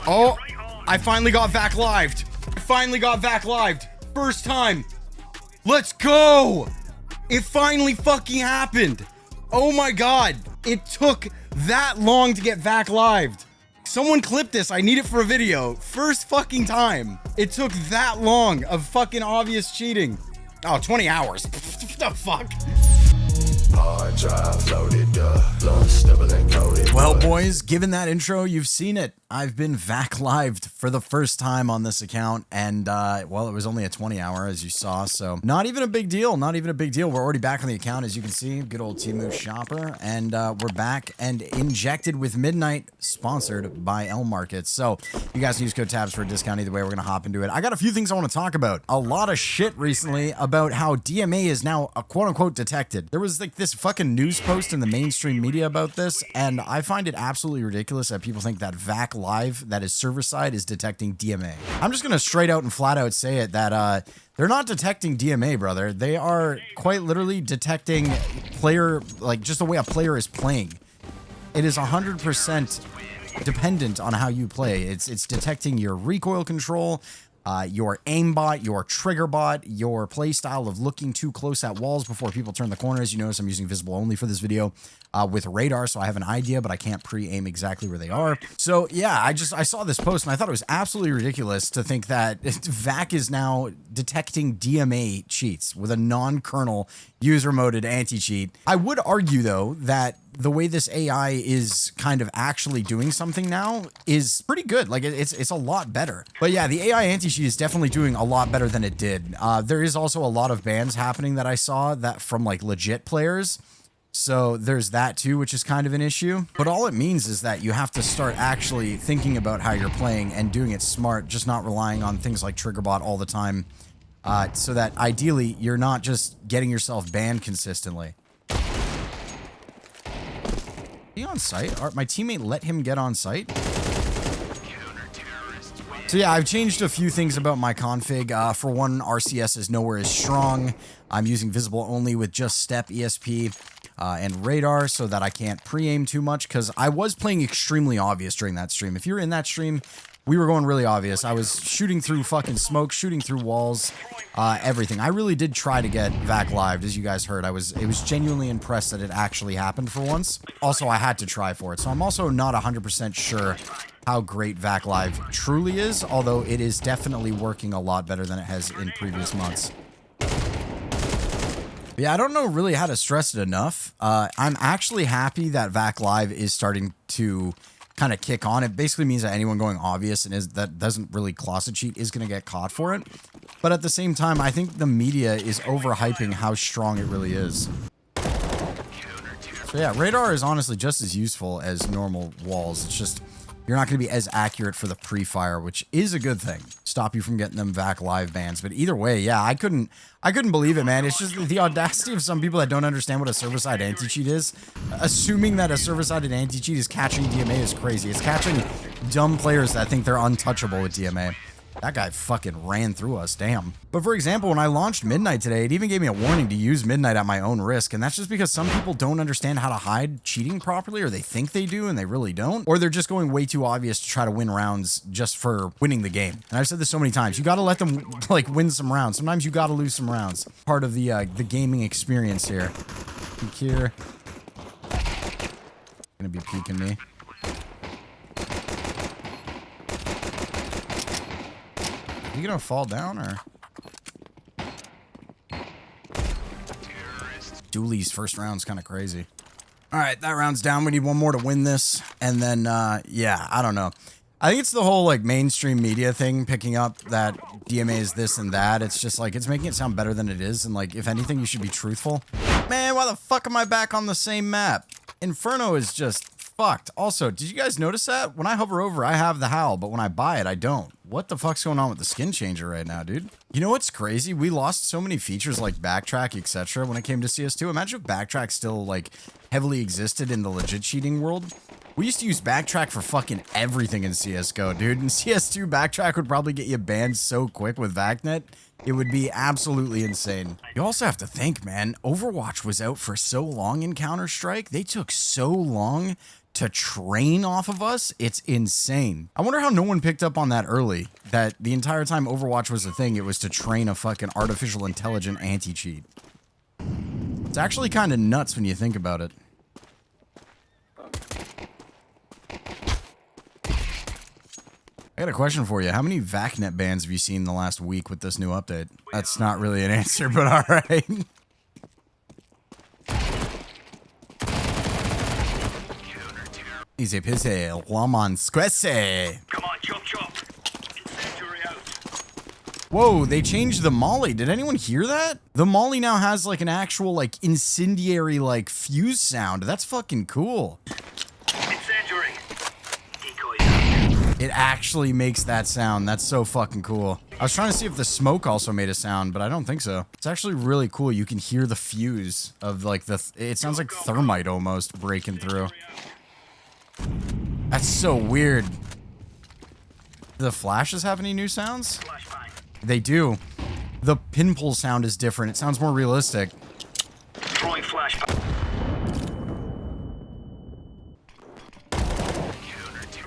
Oh, I finally got VAC lived. I finally got VAC lived. First time. Let's go. It finally fucking happened. Oh my god. It took that long to get VAC lived. Someone clip this. I need it for a video. First fucking time. It took that long of fucking obvious cheating. Oh, 20 hours. What the fuck? Hard drive loaded up, stable and coated. Well, boys, given that intro, you've seen it. I've been VAC lived for the first time on this account, and well, it was only a 20 hour, as you saw, so not even a big deal. Not even a big deal. We're already back on the account, as you can see. Good old TGModz shopper, and we're back and injected with Midnight, sponsored by LMarket. So you guys can use code TABS for a discount. Either way, we're gonna hop into it. I got a few things I want to talk about. A lot of shit recently about how DMA is now a quote-unquote detected. There was like this fucking news post in the mainstream media about this, and I find it absolutely ridiculous that people think that VAC Live, that is server side, is detecting DMA. I'm just gonna straight out and flat out say it that they're not detecting DMA, brother. They are quite literally detecting player, like just the way a player is playing. It is 100% dependent on how you play. It's detecting your recoil control, your aimbot, your trigger bot, your play style of looking too close at walls before people turn the corners. You notice I'm using visible only for this video with radar, so I have an idea, but I can't pre-aim exactly where they are. So yeah, I saw this post and I thought it was absolutely ridiculous to think that VAC is now detecting DMA cheats with a non-kernel user-moded anti-cheat. I would argue though that the way this AI is kind of actually doing something now is pretty good. Like it's a lot better. But yeah, the AI anti-cheat is definitely doing a lot better than it did. There is also a lot of bans happening that I saw that from like legit players. So there's that too, which is kind of an issue. But all it means is that you have to start actually thinking about how you're playing and doing it smart, just not relying on things like triggerbot all the time. So that ideally you're not just getting yourself banned consistently. Is he on site? My teammate let him get on site? So yeah, I've changed a few things about my config. For one, RCS is nowhere as strong. I'm using visible only with just step, ESP, and radar so that I can't pre-aim too much, because I was playing extremely obvious during that stream. If you're in that stream, we were going really obvious. I was shooting through fucking smoke, shooting through walls, everything. I really did try to get VAC lived, as you guys heard. It was genuinely impressed that it actually happened for once. Also, I had to try for it. So I'm also not 100% sure how great VAC Live truly is, although it is definitely working a lot better than it has in previous months. Yeah, I don't know really how to stress it enough. I'm actually happy that VAC Live is starting to kind of kick on. It basically means that anyone going obvious and that doesn't really closet cheat is going to get caught for it. But at the same time, I think the media is overhyping how strong it really is. So yeah, radar is honestly just as useful as normal walls. It's just you're not going to be as accurate for the pre-fire, which is a good thing. Stop you from getting them VAC Live bans. But either way, yeah, I couldn't believe it, man. It's just the audacity of some people that don't understand what a server-side anti-cheat is. Assuming that a server-sided anti-cheat is catching DMA is crazy. It's catching dumb players that think they're untouchable with DMA. That guy fucking ran through us, damn. But for example, when I launched Midnight today, it even gave me a warning to use Midnight at my own risk, and that's just because some people don't understand how to hide cheating properly, or they think they do and they really don't, or they're just going way too obvious to try to win rounds just for winning the game. And I've said this so many times, you gotta let them like win some rounds. Sometimes you gotta lose some rounds. Part of the gaming experience here. Peek here. Gonna be peeking me. You gonna fall down or? Dooley's first round's kind of crazy. All right, that round's down. We need one more to win this, and then yeah, I don't know. I think it's the whole like mainstream media thing picking up that DMA is this and that. It's just like it's making it sound better than it is, and like if anything, you should be truthful. Man, why the fuck am I back on the same map? Inferno is just fucked. Also, did you guys notice that? When I hover over, I have the howl, but when I buy it, I don't. What the fuck's going on with the skin changer right now, dude? You know what's crazy? We lost so many features like backtrack, etc. when it came to CS2. Imagine if backtrack still like heavily existed in the legit cheating world. We used to use backtrack for fucking everything in CSGO, dude. In CS2, backtrack would probably get you banned so quick with VACNET. It would be absolutely insane. You also have to think, man, Overwatch was out for so long in Counter-Strike. They took so long to train off of us, it's insane. I wonder how no one picked up on that early, that the entire time Overwatch was a thing, it was to train a fucking artificial intelligent anti-cheat. It's actually kind of nuts when you think about it. I got a question for you. How many VACNET bans have you seen in the last week with this new update? That's not really an answer, but alright. Easy peasy, lemon squeezy. Come on, chop chop. Incendiary out. Whoa, they changed the molly. Did anyone hear that? The molly now has like an actual like incendiary like fuse sound. That's fucking cool. Incendiary. Decoy out. It actually makes that sound. That's so fucking cool. I was trying to see if the smoke also made a sound, but I don't think so. It's actually really cool. You can hear the fuse of like it sounds like thermite almost breaking through. That's so weird. Do the flashes have any new sounds? Flashbang. They do. The pinpull sound is different. It sounds more realistic. Throwing flashbang.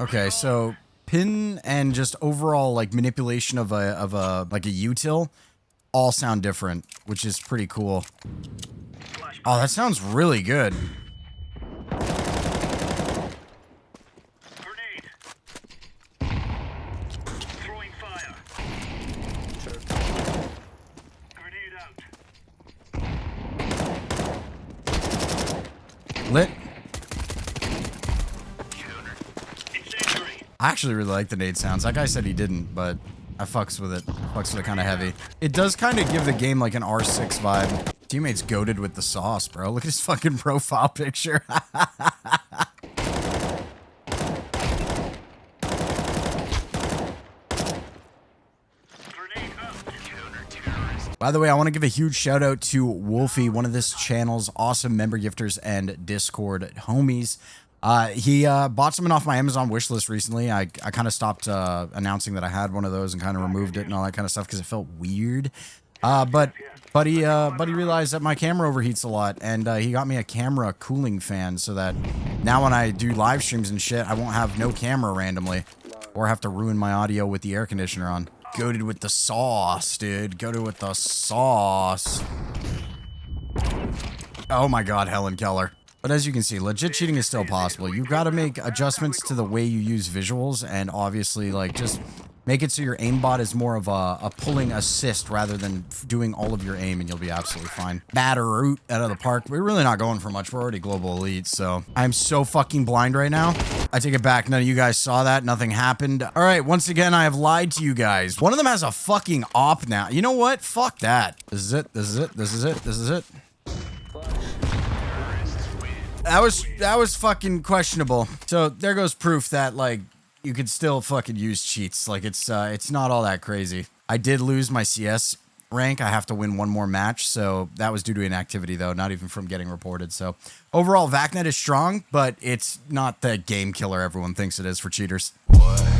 Okay, so pin and just overall like manipulation of a like a util all sound different, which is pretty cool. Oh, that sounds really good. Grenade. Throwing fire. Grenade out. Lit. Incendiary. I actually really like the nade sounds. That guy said he didn't, but I fucks with it. Fucks with it kind of heavy. It does kind of give the game like an R6 vibe. Teammate's goated with the sauce, bro. Look at his fucking profile picture. Grenade out. By the way, I want to give a huge shout out to Wolfie, one of this channel's awesome member gifters and Discord homies. He bought something off my Amazon wishlist recently. I kind of stopped announcing that I had one of those and kind of removed it and all that kind of stuff because it felt weird. But Buddy realized that my camera overheats a lot, and he got me a camera cooling fan so that now when I do live streams and shit, I won't have no camera randomly or have to ruin my audio with the air conditioner on. Goated with the sauce, dude. Goated with the sauce. Oh my god, Helen Keller. But as you can see, legit cheating is still possible. You've got to make adjustments to the way you use visuals, and obviously, like, just make it so your aimbot is more of a pulling assist rather than doing all of your aim, and you'll be absolutely fine. Batter root out of the park. We're really not going for much. We're already global elite, so I'm so fucking blind right now. I take it back. None of you guys saw that. Nothing happened. All right, once again, I have lied to you guys. One of them has a fucking op now. You know what? Fuck that. This is it. This is it. This is it. This is it. That was fucking questionable. So there goes proof that like you could still fucking use cheats. Like it's not all that crazy. I did lose my CS rank. I have to win one more match. So that was due to inactivity though, not even from getting reported. So overall, VACNET is strong, but it's not the game killer everyone thinks it is for cheaters. What?